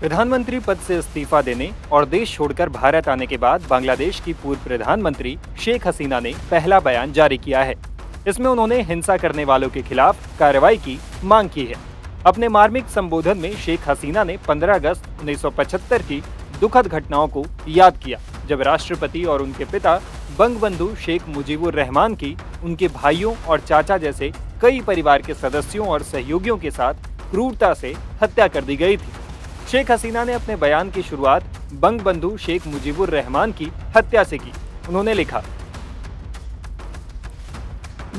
प्रधानमंत्री पद से इस्तीफा देने और देश छोड़कर भारत आने के बाद बांग्लादेश की पूर्व प्रधानमंत्री शेख हसीना ने पहला बयान जारी किया है। इसमें उन्होंने हिंसा करने वालों के खिलाफ कार्रवाई की मांग की है। अपने मार्मिक संबोधन में शेख हसीना ने 15 अगस्त 1975 की दुखद घटनाओं को याद किया, जब राष्ट्रपति और उनके पिता बंगबंधु शेख मुजीबुर रहमान की उनके भाइयों और चाचा जैसे कई परिवार के सदस्यों और सहयोगियों के साथ क्रूरता से हत्या कर दी गई थी। शेख हसीना ने अपने बयान की शुरुआत बंगबंधु शेख मुजीबुर रहमान की हत्या से की। उन्होंने लिखा,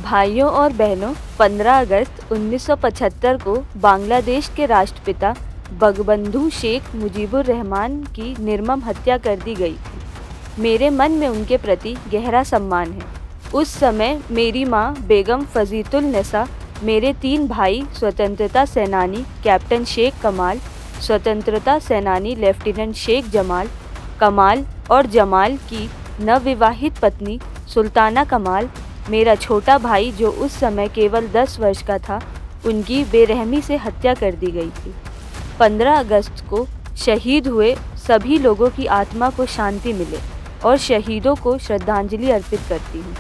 भाइयों और बहनों, 15 अगस्त 1975 को बांग्लादेश के राष्ट्रपिता बंगबंधु शेख मुजीबुर रहमान की निर्मम हत्या कर दी गई थी। मेरे मन में उनके प्रति गहरा सम्मान है। उस समय मेरी मां बेगम फजीतुल निसा, मेरे 3 भाई स्वतंत्रता सेनानी कैप्टन शेख कमाल, स्वतंत्रता सेनानी लेफ्टिनेंट शेख जमाल कमाल और जमाल की नवविवाहित पत्नी सुल्ताना कमाल, मेरा छोटा भाई जो उस समय केवल 10 वर्ष का था, उनकी बेरहमी से हत्या कर दी गई थी। 15 अगस्त को शहीद हुए सभी लोगों की आत्मा को शांति मिले और शहीदों को श्रद्धांजलि अर्पित करती हूँ।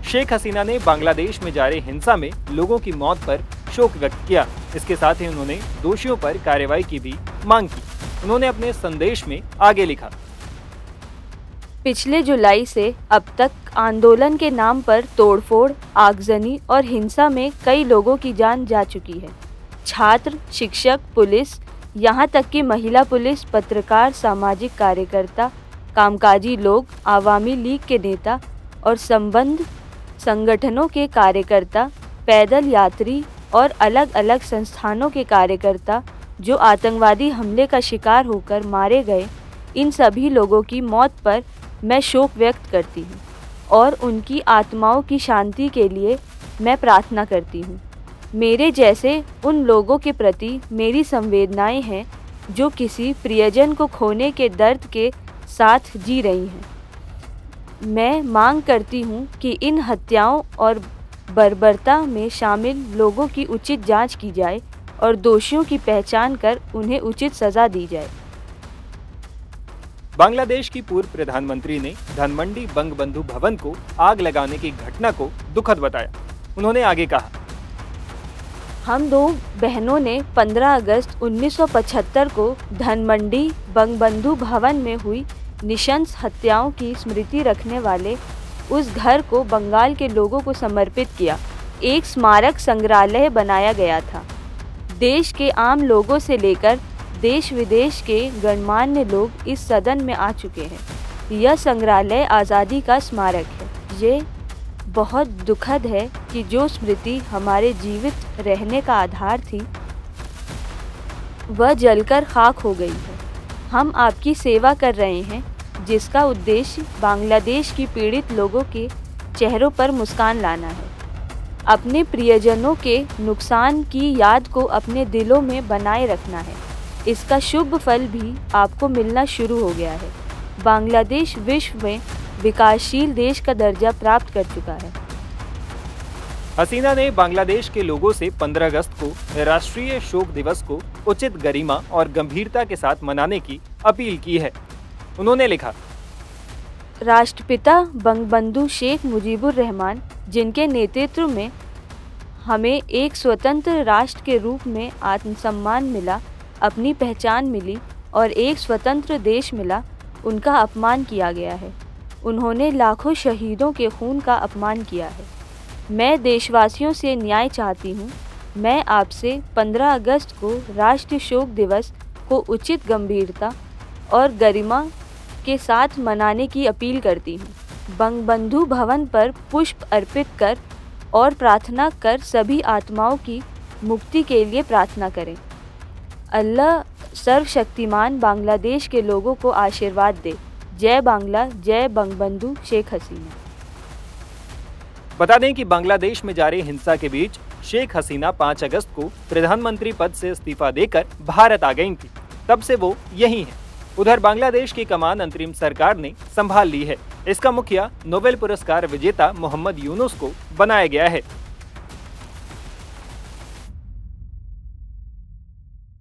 शेख हसीना ने बांग्लादेश में जारी हिंसा में लोगों की मौत पर शोक व्यक्त किया। इसके साथ ही उन्होंने दोषियों पर कार्रवाई की भी मांग की। उन्होंने अपने संदेश में आगे लिखा, पिछले जुलाई से अब तक आंदोलन के नाम पर तोड़फोड़, आगजनी और हिंसा में कई लोगों की जान जा चुकी है। छात्र, शिक्षक, पुलिस, यहाँ तक कि महिला पुलिस, पत्रकार, सामाजिक कार्यकर्ता, कामकाजी लोग, आवामी लीग के नेता और संबद्ध संगठनों के कार्यकर्ता, पैदल यात्री और अलग अलग संस्थानों के कार्यकर्ता जो आतंकवादी हमले का शिकार होकर मारे गए, इन सभी लोगों की मौत पर मैं शोक व्यक्त करती हूँ और उनकी आत्माओं की शांति के लिए मैं प्रार्थना करती हूँ। मेरे जैसे उन लोगों के प्रति मेरी संवेदनाएं हैं जो किसी प्रियजन को खोने के दर्द के साथ जी रही हैं। मैं मांग करती हूँ कि इन हत्याओं और बर्बरता में शामिल लोगों की उचित जांच की जाए और दोषियों की पहचान कर उन्हें उचित सजा दी जाए। बांग्लादेश की पूर्व प्रधानमंत्री ने धानमंडी बंगबंधु भवन को आग लगाने की घटना को दुखद बताया। उन्होंने आगे कहा, हम 2 बहनों ने 15 अगस्त 1975 को धानमंडी बंगबंधु भवन में हुई निशंस हत्याओं की स्मृति रखने वाले उस घर को बंगाल के लोगों को समर्पित किया। एक स्मारक संग्रहालय बनाया गया था। देश के आम लोगों से लेकर देश विदेश के गणमान्य लोग इस सदन में आ चुके हैं। यह संग्रहालय आज़ादी का स्मारक है। ये बहुत दुखद है कि जो स्मृति हमारे जीवित रहने का आधार थी, वह जलकर खाक हो गई है। हम आपकी सेवा कर रहे हैं, जिसका उद्देश्य बांग्लादेश की पीड़ित लोगों के चेहरों पर मुस्कान लाना है। अपने प्रियजनों के नुकसान की याद को अपने दिलों में बनाए रखना है। इसका शुभ फल भी आपको मिलना शुरू हो गया है। बांग्लादेश विश्व में विकासशील देश का दर्जा प्राप्त कर चुका है। हसीना ने बांग्लादेश के लोगों से 15 अगस्त को राष्ट्रीय शोक दिवस को उचित गरिमा और गंभीरता के साथ मनाने की अपील की है। उन्होंने लिखा, राष्ट्रपिता बंगबंधु शेख मुजीबुर रहमान, जिनके नेतृत्व में हमें एक स्वतंत्र राष्ट्र के रूप में आत्मसम्मान मिला, अपनी पहचान मिली और एक स्वतंत्र देश मिला, उनका अपमान किया गया है। उन्होंने लाखों शहीदों के खून का अपमान किया है। मैं देशवासियों से न्याय चाहती हूँ। मैं आपसे 15 अगस्त को राष्ट्रीय शोक दिवस को उचित गंभीरता और गरिमा के साथ मनाने की अपील करती हूँ। बंगबंधु भवन पर पुष्प अर्पित कर और प्रार्थना कर सभी आत्माओं की मुक्ति के लिए प्रार्थना करें। अल्लाह सर्वशक्तिमान बांग्लादेश के लोगों को आशीर्वाद दे। जय बांग्ला, जय बंगबंधु शेख हसीना। बता दें कि बांग्लादेश में जारी हिंसा के बीच शेख हसीना 5 अगस्त को प्रधानमंत्री पद से इस्तीफा देकर भारत आ गई थी। तब से वो यहीं हैं। उधर बांग्लादेश की कमान अंतरिम सरकार ने संभाल ली है। इसका मुखिया नोबेल पुरस्कार विजेता मोहम्मद यूनुस को बनाया गया है।